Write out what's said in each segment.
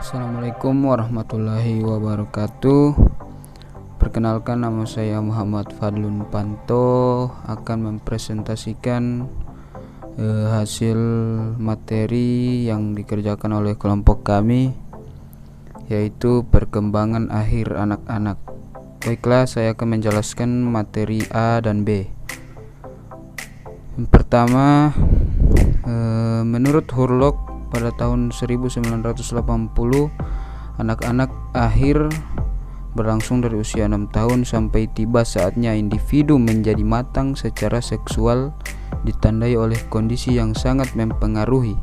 Assalamualaikum warahmatullahi wabarakatuh. Perkenalkan, nama saya Muhammad Fadlun Panto, akan mempresentasikan hasil materi yang dikerjakan oleh kelompok kami, yaitu perkembangan akhir anak-anak. Baiklah, saya akan menjelaskan materi A dan B. Yang pertama, menurut Hurlock, pada tahun 1980 anak-anak akhir berlangsung dari usia 6 tahun sampai tiba saatnya individu menjadi matang secara seksual, ditandai oleh kondisi yang sangat mempengaruhi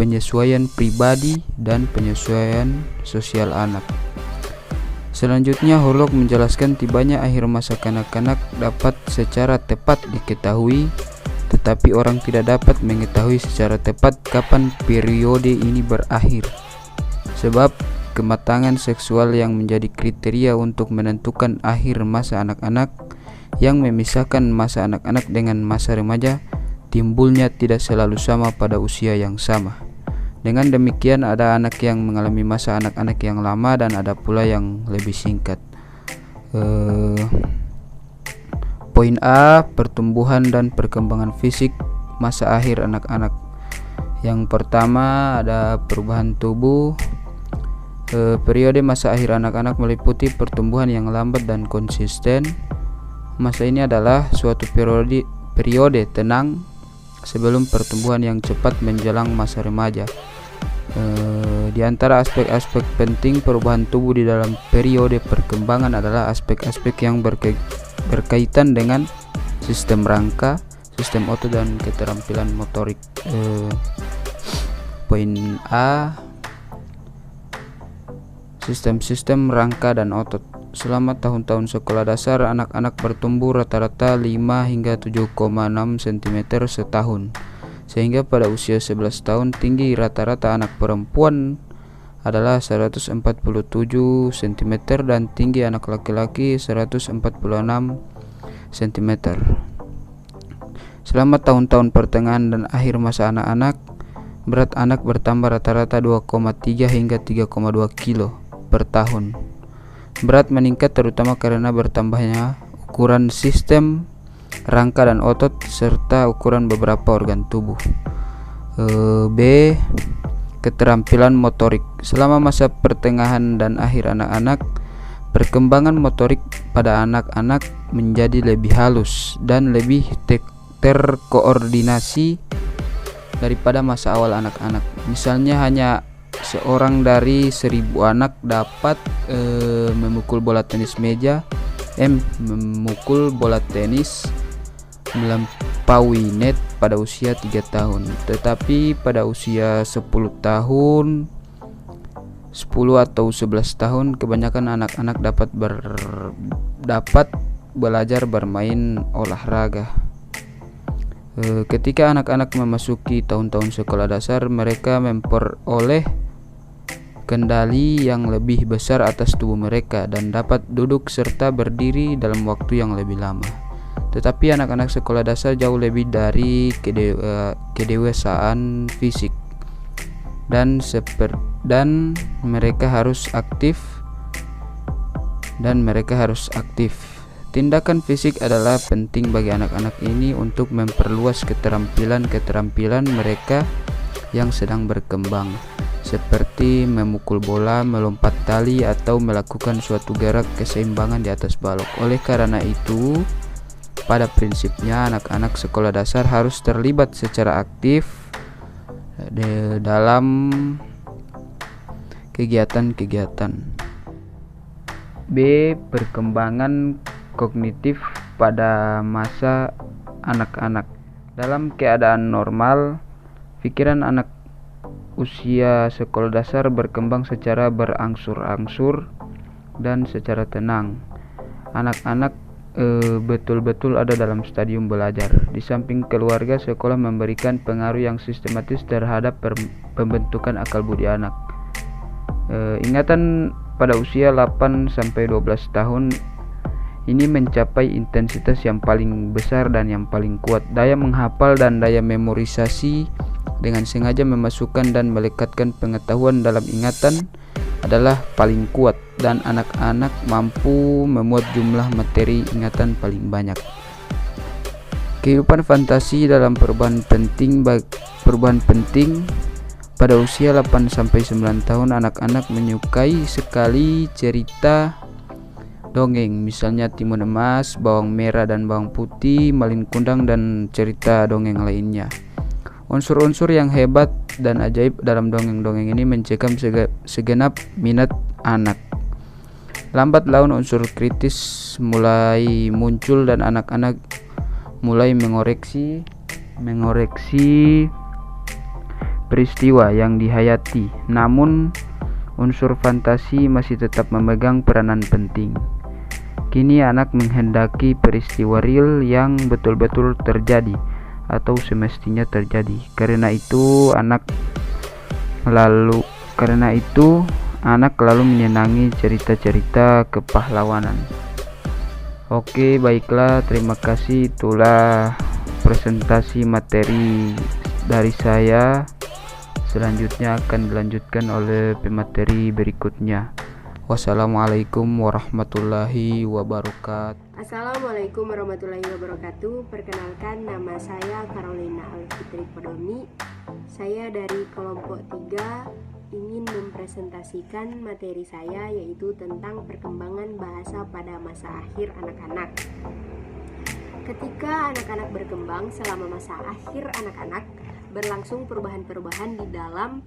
penyesuaian pribadi dan penyesuaian sosial anak. Selanjutnya, Hurlock menjelaskan tibanya akhir masa kanak-kanak dapat secara tepat diketahui, tetapi orang tidak dapat mengetahui secara tepat kapan periode ini berakhir, sebab kematangan seksual yang menjadi kriteria untuk menentukan akhir masa anak-anak, yang memisahkan masa anak-anak dengan masa remaja, timbulnya tidak selalu sama pada usia yang sama. Dengan demikian, ada anak yang mengalami masa anak-anak yang lama dan ada pula yang lebih singkat. Poin A, pertumbuhan dan perkembangan fisik masa akhir anak-anak. Yang pertama ada perubahan tubuh. Periode masa akhir anak-anak meliputi pertumbuhan yang lambat dan konsisten. Masa ini adalah suatu periode tenang sebelum pertumbuhan yang cepat menjelang masa remaja. Di antara aspek-aspek penting perubahan tubuh di dalam periode perkembangan adalah aspek-aspek yang berkaitan dengan sistem rangka, sistem otot, dan keterampilan motorik. Poin A, sistem rangka dan otot. Selama tahun-tahun sekolah dasar, anak-anak bertumbuh rata-rata 5 hingga 7,6 cm setahun, sehingga pada usia 11 tahun tinggi rata-rata anak perempuan adalah 147 cm dan tinggi anak laki-laki 146 cm. Selama tahun-tahun pertengahan dan akhir masa anak-anak, berat anak bertambah rata-rata 2,3 hingga 3,2 kilo per tahun. Berat meningkat terutama karena bertambahnya ukuran sistem rangka dan otot serta ukuran beberapa organ tubuh. B, keterampilan motorik. Selama masa pertengahan dan akhir anak-anak, perkembangan motorik pada anak-anak menjadi lebih halus dan lebih terkoordinasi daripada masa awal anak-anak. Misalnya, hanya seorang dari 1000 anak dapat memukul bola tenis meja, memukul bola tenis melampaui net pada usia 3 tahun. Tetapi pada usia 10 tahun, 10 atau 11 tahun, kebanyakan anak-anak dapat belajar bermain olahraga. Ketika anak-anak memasuki tahun-tahun sekolah dasar, mereka memperoleh kendali yang lebih besar atas tubuh mereka dan dapat duduk serta berdiri dalam waktu yang lebih lama. Tetapi anak-anak sekolah dasar jauh lebih dari kedewasaan fisik, dan mereka harus aktif. Tindakan fisik adalah penting bagi anak-anak ini untuk memperluas keterampilan mereka yang sedang berkembang, seperti memukul bola, melompat tali, atau melakukan suatu gerak keseimbangan di atas balok. Oleh karena itu, pada prinsipnya anak-anak sekolah dasar harus terlibat secara aktif dalam kegiatan-kegiatan. B, perkembangan kognitif pada masa anak-anak. Dalam keadaan normal, pikiran anak usia sekolah dasar berkembang secara berangsur-angsur dan secara tenang. Anak-anak betul-betul ada dalam stadium belajar. Di samping keluarga, sekolah memberikan pengaruh yang sistematis terhadap pembentukan akal budi anak. Ingatan pada usia 8-12 tahun ini mencapai intensitas yang paling besar dan yang paling kuat. Daya menghafal dan daya memorisasi dengan sengaja memasukkan dan melekatkan pengetahuan dalam ingatan adalah paling kuat, dan anak-anak mampu memuat jumlah materi ingatan paling banyak. Kehidupan fantasi dalam perubahan penting pada usia 8-9 tahun. Anak-anak menyukai sekali cerita dongeng, misalnya Timun Emas, Bawang Merah dan Bawang Putih, Malin Kundang, dan cerita dongeng lainnya. Unsur-unsur yang hebat dan ajaib dalam dongeng-dongeng ini mencekam segenap minat anak. Lambat laun unsur kritis mulai muncul dan anak-anak mulai mengoreksi peristiwa yang dihayati. Namun unsur fantasi masih tetap memegang peranan penting. Kini anak menghendaki peristiwa real yang betul-betul terjadi atau semestinya terjadi. Karena itu anak lalu menyenangi cerita-cerita kepahlawanan. Oke, baiklah, terima kasih. Itulah presentasi materi dari saya. Selanjutnya akan dilanjutkan oleh pemateri berikutnya. Wassalamualaikum warahmatullahi wabarakatuh. Assalamualaikum warahmatullahi wabarakatuh. Perkenalkan, nama saya Carolina Alfitri Podomi. Saya dari kelompok 3 ingin mempresentasikan materi saya, yaitu tentang perkembangan bahasa pada masa akhir anak-anak. Ketika anak-anak berkembang, selama masa akhir anak-anak berlangsung perubahan-perubahan di dalam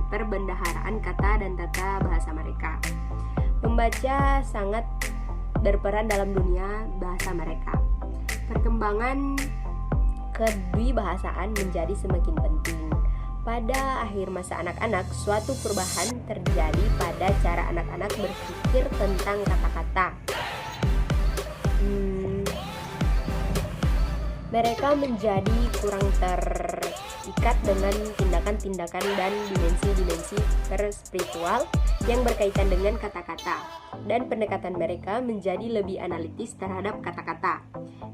perbendaharaan kata dan tata bahasa mereka. Pembaca sangat berperan dalam dunia bahasa mereka. Perkembangan kedwibahasaan menjadi semakin penting. Pada akhir masa anak-anak, suatu perubahan terjadi pada cara anak-anak berpikir tentang kata-kata. Mereka menjadi kurang terikat dengan tindakan-tindakan dan dimensi-dimensi spiritual yang berkaitan dengan kata-kata, dan pendekatan mereka menjadi lebih analitis terhadap kata-kata.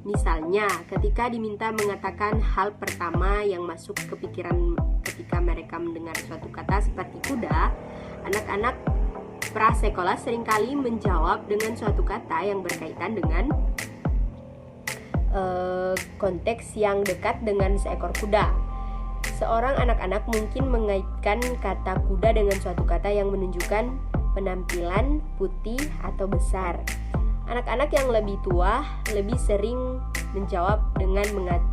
Misalnya, ketika diminta mengatakan hal pertama yang masuk ke pikiran ketika mereka mendengar suatu kata seperti kuda, anak-anak prasekolah seringkali menjawab dengan suatu kata yang berkaitan dengan konteks yang dekat dengan seekor kuda. Seorang anak-anak mungkin mengaitkan kata kuda dengan suatu kata yang menunjukkan penampilan, putih, atau besar. Anak-anak yang lebih tua lebih sering menjawab dengan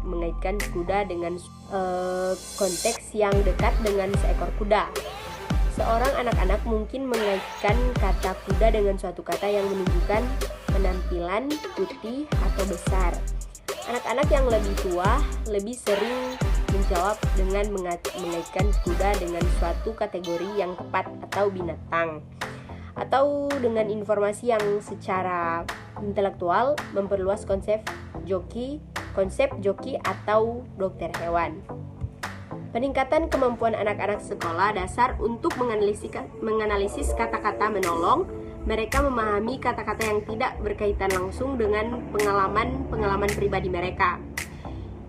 mengaitkan kuda dengan konteks yang dekat dengan seekor kuda. Seorang anak-anak mungkin mengaitkan kata kuda dengan suatu kata yang menunjukkan penampilan, putih, atau besar. Anak-anak yang lebih tua lebih sering menjawab dengan mengaitkan kuda dengan suatu kategori yang tepat atau binatang, atau dengan informasi yang secara intelektual memperluas konsep joki atau dokter hewan. Peningkatan kemampuan anak-anak sekolah dasar untuk menganalisis kata-kata menolong mereka memahami kata-kata yang tidak berkaitan langsung dengan pengalaman pribadi mereka.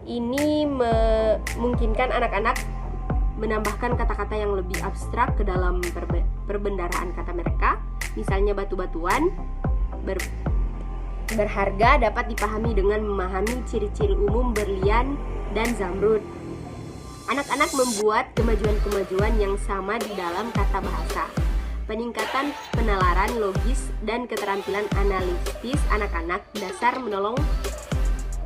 Ini memungkinkan anak-anak menambahkan kata-kata yang lebih abstrak ke dalam perbendaharaan kata mereka. Misalnya batu-batuan berharga dapat dipahami dengan memahami ciri-ciri umum berlian dan zamrud. Anak-anak membuat kemajuan-kemajuan yang sama di dalam kata bahasa. Peningkatan penalaran logis dan keterampilan analitis anak-anak dasar menolong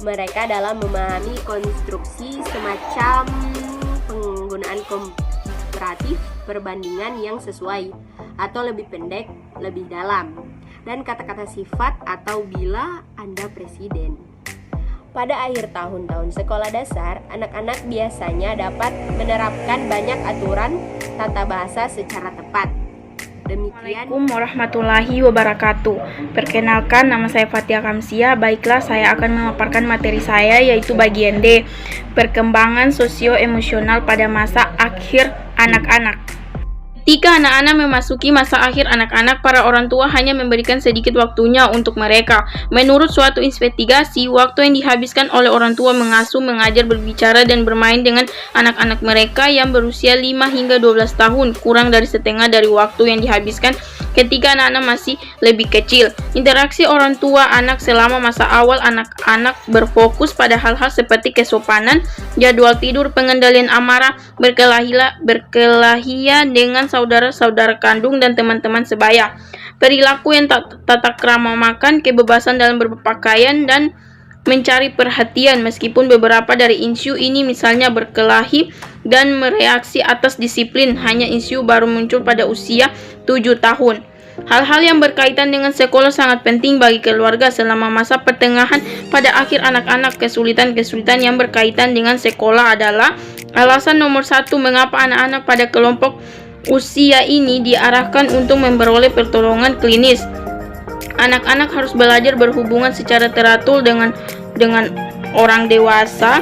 mereka dalam memahami konstruksi semacam penggunaan komparatif, perbandingan yang sesuai atau lebih pendek, lebih dalam, dan kata-kata sifat atau bila Anda presiden. Pada akhir tahun-tahun sekolah dasar, anak-anak biasanya dapat menerapkan banyak aturan tata bahasa secara tepat. Demikian. Assalamualaikum warahmatullahi wabarakatuh. Perkenalkan, nama saya Fatia Kamsia. Baiklah, saya akan memaparkan materi saya, yaitu bagian D, perkembangan sosio-emosional pada masa akhir anak-anak. Ketika anak-anak memasuki masa akhir anak-anak, para orang tua hanya memberikan sedikit waktunya untuk mereka. Menurut suatu investigasi, waktu yang dihabiskan oleh orang tua mengasuh, mengajar, berbicara, dan bermain dengan anak-anak mereka yang berusia 5 hingga 12 tahun, kurang dari setengah dari waktu yang dihabiskan ketika anak-anak masih lebih kecil. Interaksi orang tua anak selama masa awal anak-anak berfokus pada hal-hal seperti kesopanan, jadwal tidur, pengendalian amarah, berkelahian dengan saudara-saudara kandung dan teman-teman sebaya, perilaku yang tata krama makan, kebebasan dalam berpakaian, dan mencari perhatian. Meskipun beberapa dari isu ini, misalnya berkelahi dan mereaksi atas disiplin, hanya isu baru muncul pada usia 7 tahun. Hal-hal yang berkaitan dengan sekolah sangat penting bagi keluarga selama masa pertengahan. Pada akhir anak-anak, kesulitan-kesulitan yang berkaitan dengan sekolah adalah alasan nomor 1 mengapa anak-anak pada kelompok usia ini diarahkan untuk memperoleh pertolongan klinis. Anak-anak harus belajar berhubungan secara teratur dengan orang dewasa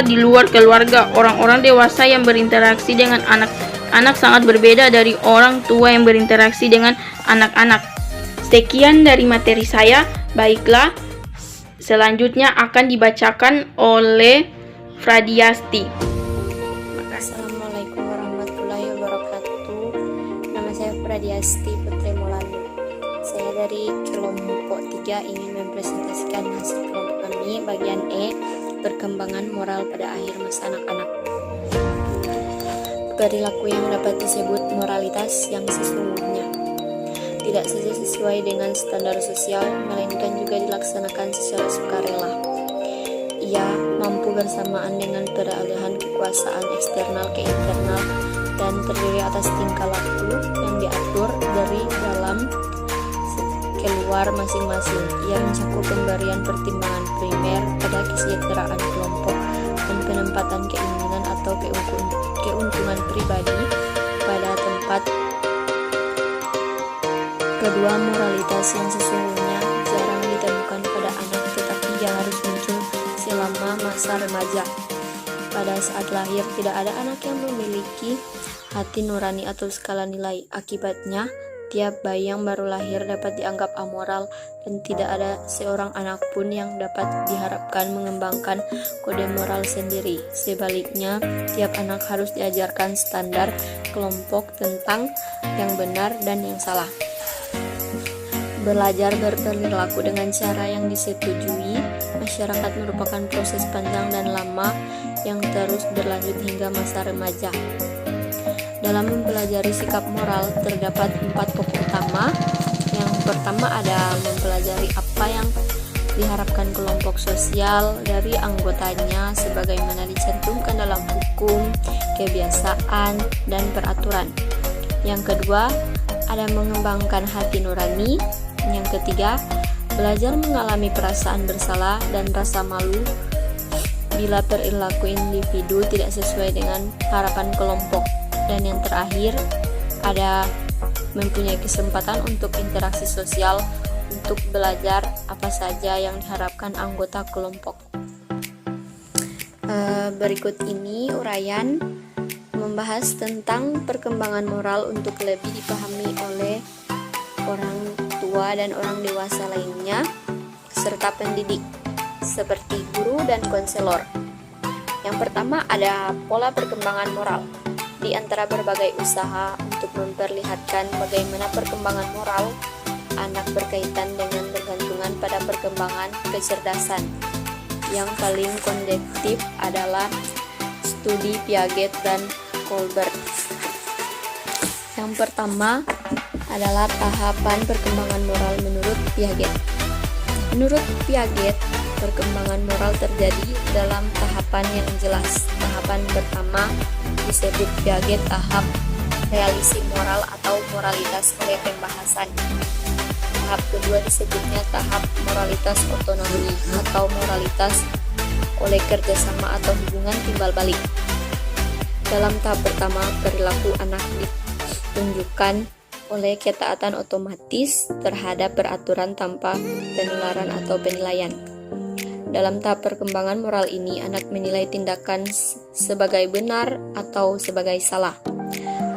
di luar keluarga. Orang-orang dewasa yang berinteraksi dengan anak sangat berbeda dari orang tua yang berinteraksi dengan anak-anak. Sekian dari materi saya. Baiklah, selanjutnya akan dibacakan oleh Fradiasti. Assalamualaikum warahmatullahi wabarakatuh. Nama saya Fradiasti Putri Maulani. Saya dari kelompok 3 ingin mempresentasikan hasil kelompok kami bagian E, perkembangan moral pada akhir masa anak-anak. Perilaku yang dapat disebut moralitas yang sesungguhnya tidak saja sesuai dengan standar sosial, melainkan juga dilaksanakan secara sukarela. Ia mampu bersamaan dengan peralihan kekuasaan eksternal ke internal dan terdiri atas tingkah laku yang diatur dari dalam keluar masing-masing. Ia mencakup pemberian pertimbangan primer pada kesejahteraan kelompok dan penempatan keinginan atau keuntungan pribadi pada tempat. Kedua, moralitas yang sesungguhnya jarang ditemukan pada anak, tetapi ia harus muncul selama masa remaja. Pada saat lahir, tidak ada anak yang memiliki hati nurani atau skala nilai. Akibatnya, tiap bayi yang baru lahir dapat dianggap amoral dan tidak ada seorang anak pun yang dapat diharapkan mengembangkan kode moral sendiri. Sebaliknya, tiap anak harus diajarkan standar kelompok tentang yang benar dan yang salah. Belajar berperilaku dengan cara yang disetujui masyarakat merupakan proses panjang dan lama yang terus berlanjut hingga masa remaja. Dalam mempelajari sikap moral terdapat 4 pokok utama. Yang pertama ada mempelajari apa yang diharapkan kelompok sosial dari anggotanya sebagaimana dicantumkan dalam hukum, kebiasaan, dan peraturan. Yang kedua ada mengembangkan hati nurani. Yang ketiga, belajar mengalami perasaan bersalah dan rasa malu bila perilaku individu tidak sesuai dengan harapan kelompok. Dan yang terakhir, ada mempunyai kesempatan untuk interaksi sosial untuk belajar apa saja yang diharapkan anggota kelompok. Berikut ini uraian membahas tentang perkembangan moral untuk lebih dipahami oleh orang tua dan orang dewasa lainnya, serta pendidik, seperti guru dan konselor. Yang pertama ada pola perkembangan moral. Di antara berbagai usaha untuk memperlihatkan bagaimana perkembangan moral anak berkaitan dengan bergantungan pada perkembangan kecerdasan. Yang paling konduktif adalah studi Piaget dan Colbert. Yang pertama adalah tahapan perkembangan moral menurut Piaget. Menurut Piaget, perkembangan moral terjadi dalam tahapan yang jelas. Tahapan pertama disebut Piaget tahap realisi moral atau moralitas oleh pembahasan. Tahap kedua disebutnya tahap moralitas otonomi atau moralitas oleh kerjasama atau hubungan timbal balik. Dalam tahap pertama, perilaku anak ditunjukkan oleh ketaatan otomatis terhadap peraturan tanpa penularan atau penilaian. Dalam tahap perkembangan moral ini, anak menilai tindakan sebagai benar atau sebagai salah.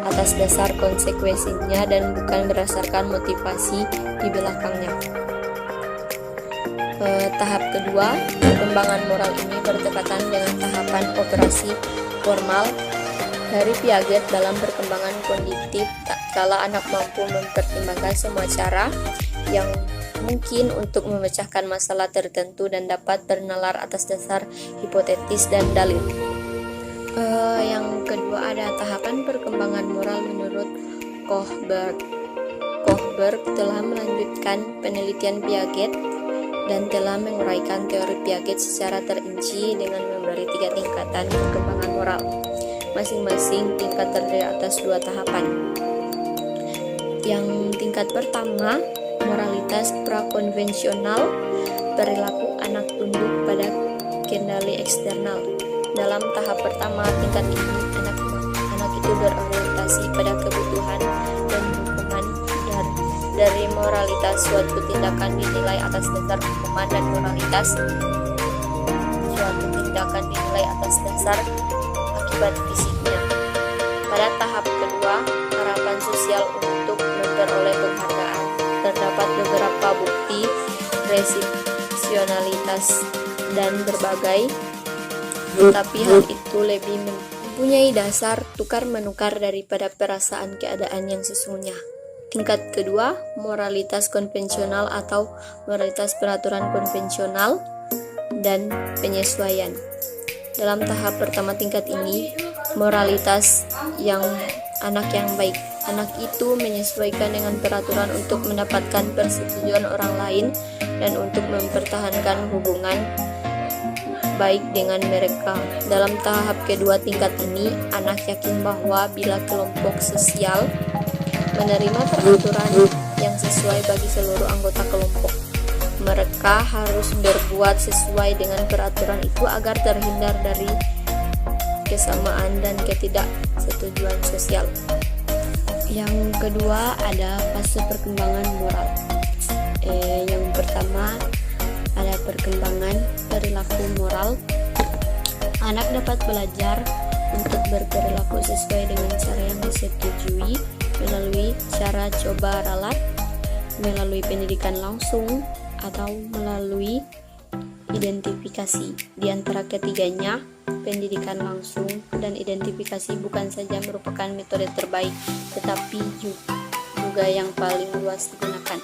atas dasar konsekuensinya dan bukan berdasarkan motivasi di belakangnya. Tahap kedua, perkembangan moral ini bertepatan dengan tahapan operasi formal dari Piaget dalam perkembangan kognitif, tak kala anak mampu mempertimbangkan semua cara yang mungkin untuk memecahkan masalah tertentu dan dapat bernalar atas dasar hipotetis dan dalil. Yang kedua ada tahapan perkembangan moral menurut Kohlberg. Kohlberg telah melanjutkan penelitian Piaget dan telah menguraikan teori Piaget secara terinci dengan memberi 3 tingkatan perkembangan moral. Masing-masing tingkat terdiri atas 2 tahapan. Yang tingkat pertama, moralitas prakonvensional, perilaku anak tunduk pada kendali eksternal. Dalam tahap pertama tingkat ini, anak itu berorientasi pada kebutuhan dan hukuman dari moralitas suatu tindakan dinilai atas dasar hukuman dan moralitas suatu tindakan dinilai atas dasar akibat fisiknya. Pada tahap kedua, harapan sosial untuk memperoleh penghargaan. Terdapat beberapa bukti resiksionalitas dan berbagai, tetapi hal itu lebih mempunyai dasar tukar-menukar daripada perasaan keadaan yang sesungguhnya. Tingkat kedua, moralitas konvensional atau moralitas peraturan konvensional dan penyesuaian. Dalam tahap pertama tingkat ini, moralitas yang anak yang baik. Anak itu menyesuaikan dengan peraturan untuk mendapatkan persetujuan orang lain dan untuk mempertahankan hubungan baik dengan mereka. Dalam tahap kedua tingkat ini, anak yakin bahwa bila kelompok sosial menerima peraturan yang sesuai bagi seluruh anggota kelompok, mereka harus berbuat sesuai dengan peraturan itu agar terhindar dari kesamaan dan ketidaksetujuan sosial. Yang kedua ada fase perkembangan moral. Yang pertama ada perkembangan perilaku moral. Anak dapat belajar untuk berperilaku sesuai dengan cara yang disetujui melalui cara coba ralat, melalui pendidikan langsung, atau melalui identifikasi. Di antara ketiganya, pendidikan langsung dan identifikasi bukan saja merupakan metode terbaik, tetapi juga yang paling luas digunakan.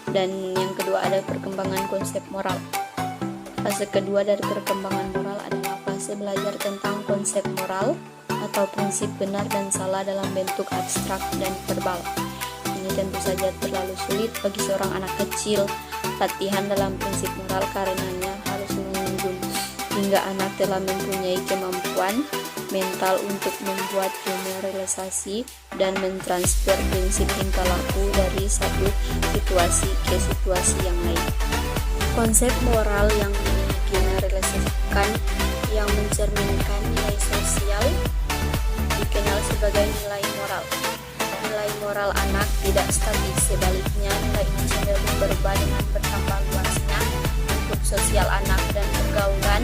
Dan yang kedua ada perkembangan konsep moral. Fase kedua dari perkembangan moral adalah fase belajar tentang konsep moral atau prinsip benar dan salah dalam bentuk abstrak dan verbal. Ini tentu saja terlalu sulit bagi seorang anak kecil. Latihan dalam prinsip moral karenanya harus mengunjung hingga anak telah mempunyai kemampuan mental untuk membuat generalisasi dan mentransfer prinsip tingkah laku dari satu situasi ke situasi yang lain. Konsep moral yang digeneralisasikan yang mencerminkan nilai sosial dikenal sebagai nilai moral. Nilai moral anak tidak statis, sebaliknya nilai ini cenderung berubah dengan bertambah luasnya lingkup sosial anak dan pergaulan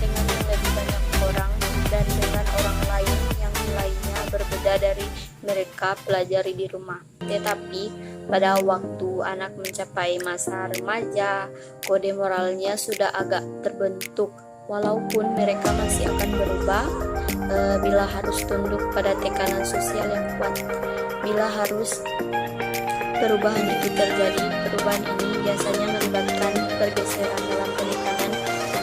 dengan yang lebih banyak orang dan dengan orang lain yang nilainya berbeda dari mereka pelajari di rumah. Tetapi pada waktu anak mencapai masa remaja, kode moralnya sudah agak terbentuk, walaupun mereka masih akan berubah bila harus tunduk pada tekanan sosial yang kuat. Bila harus perubahan itu terjadi, perubahan ini biasanya melibatkan pergeseran dalam penekanan.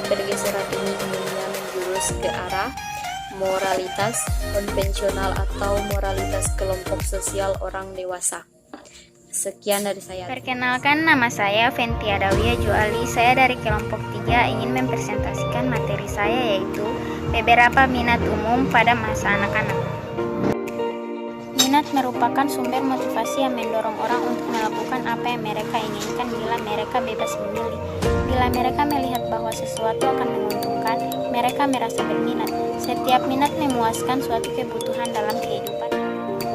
Pergeseran ini umumnya menjurus ke arah moralitas konvensional atau moralitas kelompok sosial orang dewasa. Sekian dari saya. Perkenalkan, nama saya Ventia Dawia Juali. Saya dari kelompok 3 ingin mempresentasikan materi saya, yaitu beberapa minat umum pada masa anak-anak. Minat merupakan sumber motivasi yang mendorong orang untuk melakukan apa yang mereka inginkan bila mereka bebas memilih. Bila mereka melihat bahwa sesuatu akan menguntungkan, mereka merasa berminat. Setiap minat memuaskan suatu kebutuhan dalam kehidupan,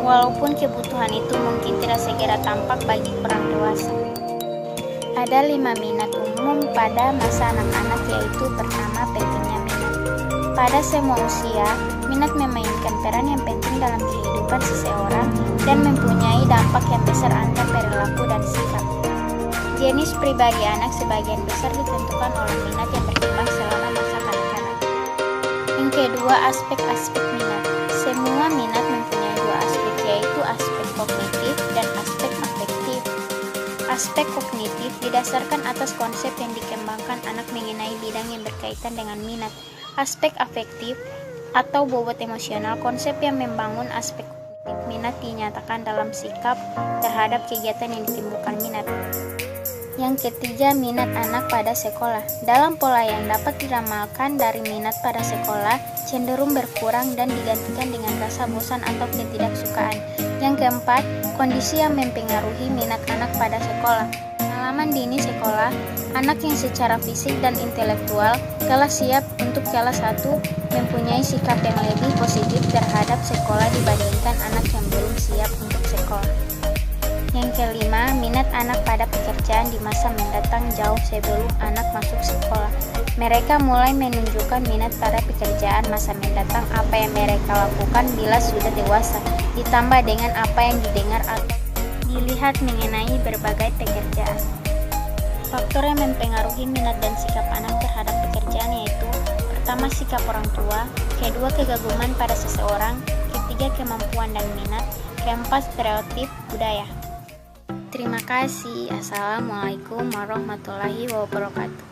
walaupun kebutuhan itu mungkin tidak segera tampak bagi orang dewasa. Ada 5 minat umum pada masa anak-anak, yaitu pertama, pentingnya minat. Pada semua usia, Minat memainkan peran yang penting dalam kehidupan seseorang dan mempunyai dampak yang besar antar perilaku dan sikap. Jenis pribadi anak sebagian besar ditentukan oleh minat yang berkembang selama masa kanak-kanak. Yang kedua, aspek-aspek minat. Semua minat mempunyai dua aspek, yaitu aspek kognitif dan aspek afektif. Aspek kognitif didasarkan atas konsep yang dikembangkan anak mengenai bidang yang berkaitan dengan minat. Aspek afektif atau bobot emosional, konsep yang membangun aspek kognitif minat dinyatakan dalam sikap terhadap kegiatan yang ditimbulkan minat. Yang ketiga, minat anak pada sekolah. Dalam pola yang dapat diramalkan dari minat pada sekolah cenderung berkurang dan digantikan dengan rasa bosan atau ketidaksukaan. Yang keempat, kondisi yang mempengaruhi minat anak pada sekolah. Pengalaman dini sekolah, anak yang secara fisik dan intelektual telah siap untuk kelas 1 mempunyai sikap yang lebih positif terhadap sekolah dibandingkan anak yang belum siap untuk sekolah. Yang kelima, minat anak pada pekerjaan di masa mendatang jauh sebelum anak masuk sekolah. Mereka mulai menunjukkan minat pada pekerjaan masa mendatang apa yang mereka lakukan bila sudah dewasa, ditambah dengan apa yang didengar atau dilihat mengenai berbagai pekerjaan. Faktor yang mempengaruhi minat dan sikap anak terhadap pekerjaan yaitu: pertama, sikap orang tua, kedua, kegaguman pada seseorang, ketiga, kemampuan dan minat, keempat, stereotip budaya. Terima kasih. Assalamualaikum warahmatullahi wabarakatuh.